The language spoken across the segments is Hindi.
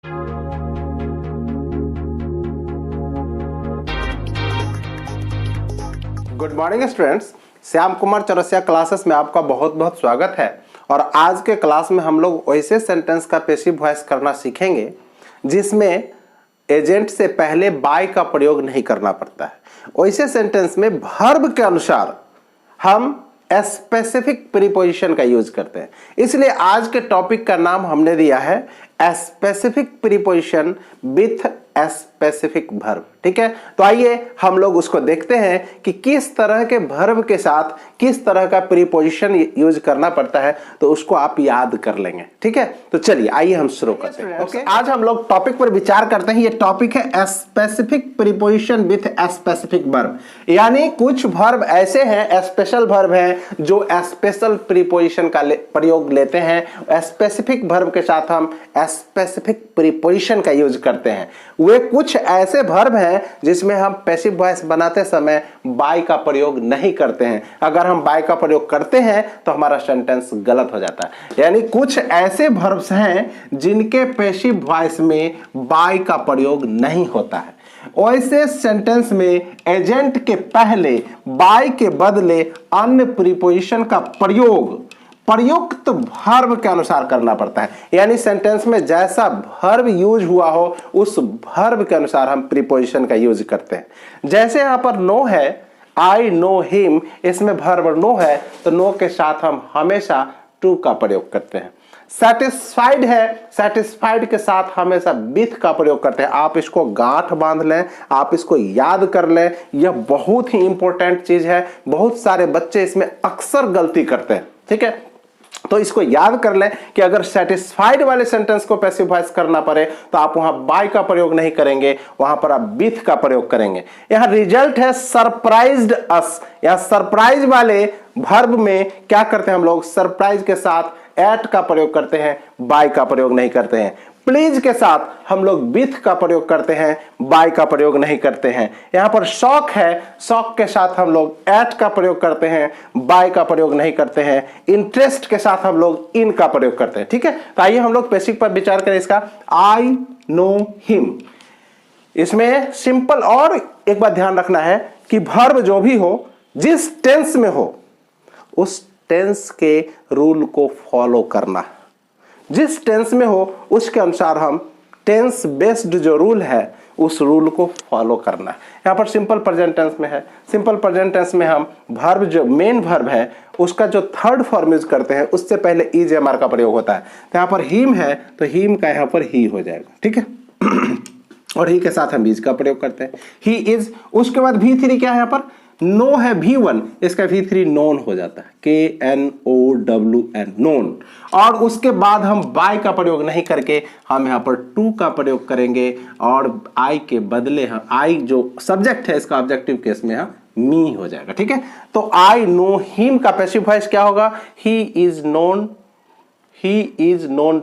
Good morning students, Shyam Kumar Chaurasia classes में आपका बहुत बहुत स्वागत है। और आज के क्लास में हम लोग वैसे सेंटेंस का पैसिव वॉइस करना सीखेंगे जिसमें एजेंट से पहले बाय का प्रयोग नहीं करना पड़ता है। वैसे सेंटेंस में वर्ब के अनुसार हम स्पेसिफिक प्रीपोजिशन का यूज करते हैं। इसलिए आज के टॉपिक का नाम हमने दिया है specific preposition with specific verb. ठीक है, तो आइए हम लोग उसको देखते हैं कि किस तरह के वर्ब के साथ किस तरह का प्रीपोजिशन यूज करना पड़ता है, तो उसको आप याद कर लेंगे। ठीक है, तो चलिए आइए हम शुरू करते हैं। ओके, आज हम लोग टॉपिक पर विचार करते हैं। ये टॉपिक है specific preposition with specific verb, यानी कुछ वर्ब ऐसे हैं, स्पेशल वर्ब हैं जो स्पेशल प्रीपोजिशन का प्रयोग लेते हैं। स्पेसिफिक वर्ब के साथ हम स्पेसिफिक प्रीपोजिशन का यूज करते हैं। वे कुछ ऐसे वर्ब हैं जिसमें हम पैसिव वॉइस बनाते समय बाय का प्रयोग नहीं करते हैं। अगर हम बाय का प्रयोग करते हैं तो हमारा सेंटेंस गलत हो जाता है। यानी कुछ ऐसे वर्ब्स हैं जिनके पैसिव वॉइस में बाय का प्रयोग नहीं होता है। वैसे सेंटेंस में एजेंट के पहले बाय के बदले अन्य प्रीपोजिशन का प्रयोग प्रयुक्त वर्ब के अनुसार करना पड़ता है। यानी सेंटेंस में जैसा वर्ब यूज हुआ हो उस वर्ब के अनुसार हम प्रीपोजिशन का यूज करते हैं। जैसे यहां पर नो है, आई नो हिम, इसमें वर्ब नो है तो नो के साथ हम हमेशा टू का प्रयोग करते हैं। सेटिस्फाइड है, सेटिस्फाइड के साथ हमेशा विथ का प्रयोग करते हैं। आप इसको गांठ बांध लें, आप इसको याद कर लें, यह बहुत ही इंपॉर्टेंट चीज है। बहुत सारे बच्चे इसमें अक्सर गलती करते हैं। ठीक है, तो इसको याद कर लें कि अगर सेटिस्फाइड वाले सेंटेंस को पैसिव वॉइस करना पड़े तो आप वहां बाय का प्रयोग नहीं करेंगे, वहां पर आप विथ का प्रयोग करेंगे। यहां रिजल्ट है सरप्राइज्ड अस। यहां सरप्राइज वाले वर्ब में क्या करते हैं हम लोग, सरप्राइज के साथ एट का प्रयोग करते हैं, बाय का प्रयोग नहीं करते हैं। प्लीज के साथ हम लोग विथ का प्रयोग करते हैं, बाय का प्रयोग नहीं करते हैं। यहां पर शॉक है, शॉक के साथ हम लोग एट का प्रयोग करते हैं, बाय का प्रयोग नहीं करते हैं। इंटरेस्ट के साथ हम लोग इन का प्रयोग करते हैं। ठीक है, तो आइए हम लोग बेसिक पर विचार करें इसका। आई नो हिम, इसमें सिंपल और एक बात ध्यान रखना है कि वर्ब जो भी हो, जिस टेंस में हो उस टेंस के रूल को फॉलो करना। जिस टेंस में हो उसके अनुसार हम टेंस बेस्ड जो रूल है उस रूल को फॉलो करना है। यहां पर सिंपल प्रेजेंट टेंस में है, सिंपल प्रेजेंट टेंस में हम वर्ब जो मेन वर्ब है उसका जो थर्ड फॉर्म यूज करते हैं उससे पहले इज एम आर का प्रयोग होता है। तो यहां पर हिम है तो हिम का यहां पर ही हो जाएगा। ठीक है, और ही के साथ हम इज का प्रयोग करते हैं, ही इज। उसके बाद V3 क्या है, यहां पर नो है V1, इसका V3 नोन हो जाता है, KNOWN, नोन। और उसके बाद हम बाय का प्रयोग नहीं करके हम यहां पर टू का प्रयोग करेंगे और आई के बदले हम आई जो सब्जेक्ट है इसका ऑब्जेक्टिव केस में हम मी हो जाएगा। ठीक है, तो आई नो हिम का पैसिव वॉइस क्या होगा, he is known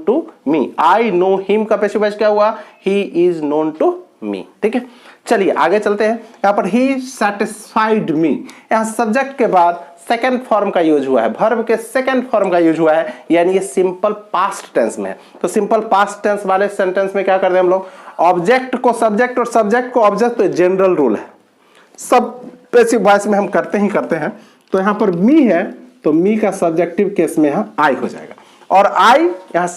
to me. I know him का पैसिव वॉइस क्या हुआ, he is known to me. ठीक है, चलिए आगे चलते हैं। यहां पर ही सेटिस्फाइड मी, यहां सब्जेक्ट के बाद सेकंड फॉर्म का यूज हुआ है, वर्ब के सेकंड फॉर्म का यूज हुआ है, यानी ये सिंपल पास्ट टेंस में है। तो सिंपल पास्ट टेंस वाले सेंटेंस में क्या करते हैं हम लोग, ऑब्जेक्ट को सब्जेक्ट और सब्जेक्ट को ऑब्जेक्ट, तो जनरल रूल है, सब पैसिव वॉइस में हम करते ही करते हैं। तो यहां पर मी है तो मी का सब्जेक्टिव केस में यहां आई हो जाएगा। और आई यहां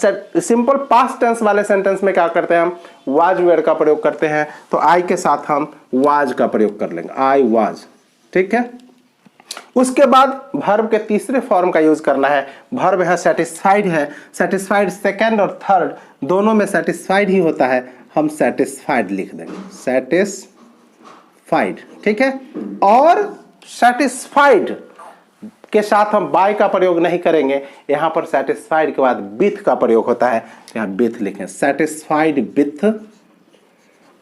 सिंपल पास्ट टेंस वाले सेंटेंस में क्या करते हैं हम, वाज वेयर का प्रयोग करते हैं। तो आई के साथ हम वाज का प्रयोग कर लेंगे, आई वाज। ठीक है, उसके बाद वर्ब के तीसरे फॉर्म का यूज करना है। वर्ब यहां सेटिस्फाइड है, सेटिस्फाइड सेकंड और थर्ड दोनों में सेटिस्फाइड ही होता है, हम सेटिस्फाइड लिख देंगे, सेटिस्फाइड। ठीक है, और सेटिस्फाइड के साथ हम बाय का प्रयोग नहीं करेंगे, यहां पर सेटिस्फाइड के बाद विथ का प्रयोग होता है, यहां विथ लिखें, सेटिस्फाइड विथ।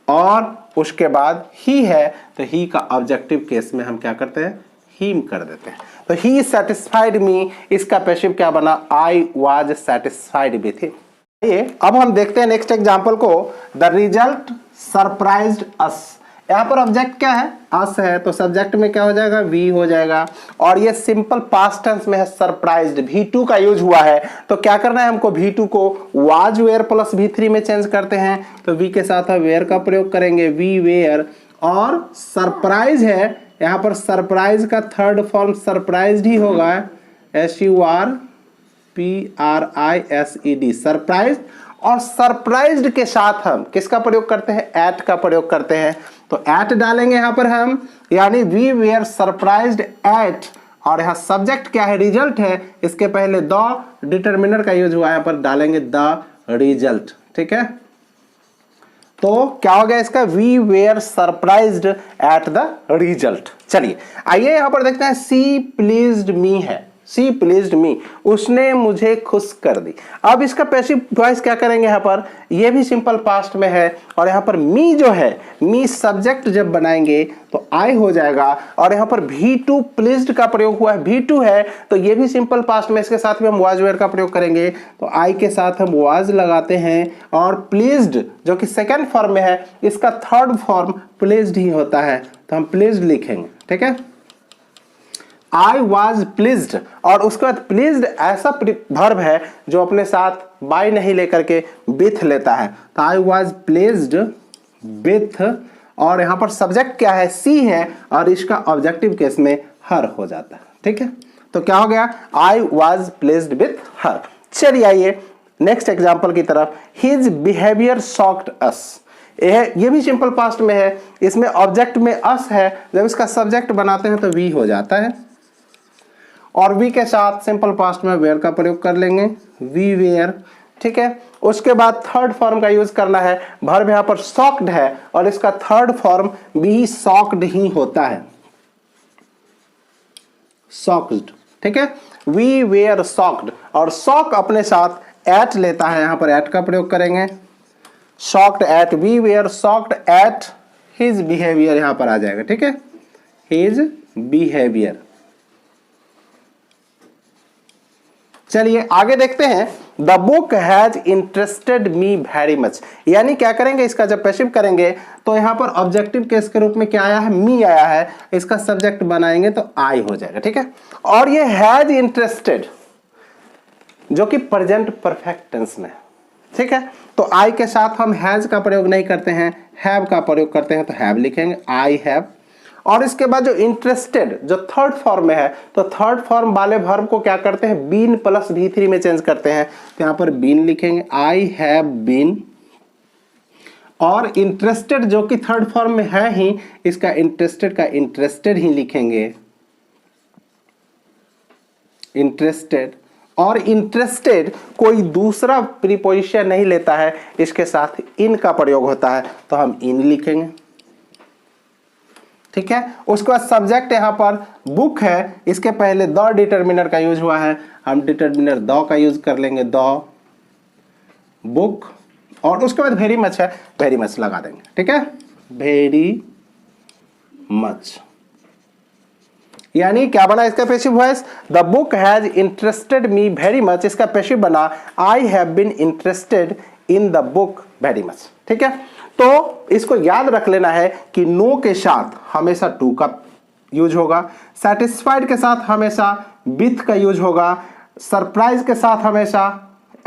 और उसके बाद ही है तो ही का ऑब्जेक्टिव केस में हम क्या करते हैं, हिम कर देते हैं। तो ही सेटिस्फाइड मी, इसका पैसिव क्या बना, I was satisfied with him. अब हम देखते हैं नेक्स्ट एग्जांपल को। द रिजल्ट सरप्राइज्ड अस, यहाँ पर ऑब्जेक्ट क्या है, अस है, तो सब्जेक्ट में क्या हो जाएगा, वी हो जाएगा। और ये सिंपल पास्ट टेंस में है, सरप्राइज्ड, V2 का यूज हुआ है। तो क्या करना है हमको, V2 को वाज वेयर प्लस V3 में चेंज करते हैं, तो वी के साथ हम वेयर का प्रयोग करेंगे, वी वेयर। और सरप्राइज है, यहाँ पर सरप्राइज का थर्ड फॉर्म सरप्राइज्ड ही होगा, SURPRISED, सरप्राइज। और सरप्राइज्ड के साथ हम किसका प्रयोग करते हैं, एट का प्रयोग करते हैं। तो एट डालेंगे यहाँ पर हम, यानी वी वेयर सरप्राइज्ड एट, और यहाँ सब्जेक्ट क्या है, रिजल्ट है, इसके पहले द डिटरमिनर का यूज हुआ है, यहाँ पर डालेंगे द रिजल्ट। ठीक है, तो क्या हो गया इसका, we were surprised at the result. चलिए आइए यहां पर देखते हैं, सी प्लीज्ड मी है, सी प्लीज्ड मी, उसने मुझे खुश कर दी। अब इसका पैसिव वॉइस क्या करेंगे, यहाँ पर ये भी सिंपल पास्ट में है, और यहाँ पर मी जो है, मी सब्जेक्ट जब बनाएंगे तो आई हो जाएगा। और यहाँ पर V2 प्लीज्ड का प्रयोग हुआ है, V2 है, तो ये भी सिंपल पास्ट में, इसके साथ भी हम वाज वेयर का प्रयोग करेंगे, तो आई के साथ हम वाज लगाते हैं। और प्लीज्ड जो कि सेकेंड फॉर्म में है, इसका थर्ड फॉर्म प्लीज्ड ही होता है, तो हम प्लीज्ड लिखेंगे। ठीक है, I was pleased, और उसके बाद प्लीज्ड ऐसा वर्ब है जो अपने साथ बाय नहीं लेकर के विथ लेता है, तो I was pleased with, और यहाँ पर सब्जेक्ट क्या है, सी है, और इसका ऑब्जेक्टिव केस में हर हो जाता है। ठीक है, तो क्या हो गया, I was pleased with her। चलिए आइए नेक्स्ट एग्जाम्पल की तरफ, His behavior shocked us, ये भी सिंपल पास्ट में है, इसमें ऑब्जेक्ट में अस है, जब इसका सब्जेक्ट बनाते हैं तो वी हो जाता है, और वी के साथ सिंपल पास्ट में वेयर का प्रयोग कर लेंगे, वी वेयर। ठीक है, उसके बाद थर्ड फॉर्म का यूज करना है, वर्ब यहाँ पर शॉक्ड है, और इसका थर्ड फॉर्म भी शॉक्ड ही होता है, शॉक्ड। ठीक है, वी वेयर शॉक्ड, और शॉक अपने साथ एट लेता है, यहाँ पर एट का प्रयोग करेंगे, shocked at, we were shocked at his behaviour, यहाँ पर आ जाएगा। ठीक है, हिज बिहेवियर। चलिए आगे देखते हैं, the book has interested me very much, यानी क्या करेंगे, इसका जब पैसिव करेंगे तो यहाँ पर ऑब्जेक्टिव केस के रूप में क्या आया है, मी आया है, इसका सब्जेक्ट बनाएंगे तो आई हो जाएगा। ठीक है, और ये हैज इंटरेस्टेड जो कि प्रेजेंट परफेक्ट टेंस में। ठीक है, तो आई के साथ हम हैज का प्रयोग नहीं करते हैं, हैव का प्रयोग करते हैं, तो हैव लिखेंगे, आई हैव। और इसके बाद जो इंटरेस्टेड जो थर्ड फॉर्म में है, तो थर्ड फॉर्म वाले वर्ब को क्या करते हैं, बीन प्लस V3 में चेंज करते हैं, तो यहाँ पर बीन लिखेंगे, आई हैव बीन। और इंटरेस्टेड जो कि थर्ड फॉर्म में है ही, इसका इंटरेस्टेड का इंटरेस्टेड ही लिखेंगे, इंटरेस्टेड। और इंटरेस्टेड कोई दूसरा प्रीपोजिशन नहीं लेता है, इसके साथ इन का प्रयोग होता है, तो हम इन लिखेंगे। ठीक है, उसके बाद सब्जेक्ट यहाँ पर बुक है, इसके पहले द डिटरमिनर का यूज हुआ है, हम डिटरमिनर द का यूज कर लेंगे, द बुक। और उसके बाद वेरी मच है, वेरी मच लगा देंगे। ठीक है, वेरी मच, यानी क्या बना इसका passive voice, the book has interested me very much, इसका पैसिव बना I have been interested in the book very much. ठीक है, तो इसको याद रख लेना है कि नो के साथ हमेशा टू का यूज होगा, सेटिस्फाइड के साथ हमेशा विथ का यूज होगा, सरप्राइज के साथ हमेशा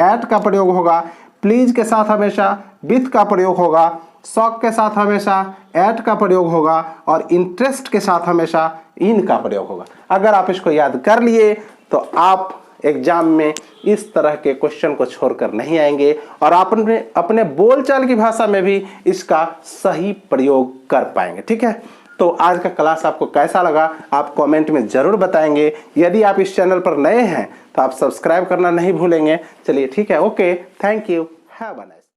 एट का प्रयोग होगा, प्लीज के साथ हमेशा विथ का प्रयोग होगा, शॉक के साथ हमेशा एट का प्रयोग होगा, और इंटरेस्ट के साथ हमेशा इन का प्रयोग होगा। अगर आप इसको याद कर लिए तो आप एग्जाम में इस तरह के क्वेश्चन को छोड़कर नहीं आएंगे, और आप अपने बोलचाल की भाषा में भी इसका सही प्रयोग कर पाएंगे। ठीक है, तो आज का क्लास आपको कैसा लगा आप कमेंट में जरूर बताएंगे। यदि आप इस चैनल पर नए हैं तो आप सब्सक्राइब करना नहीं भूलेंगे। चलिए ठीक है, okay, thank you, have a nice.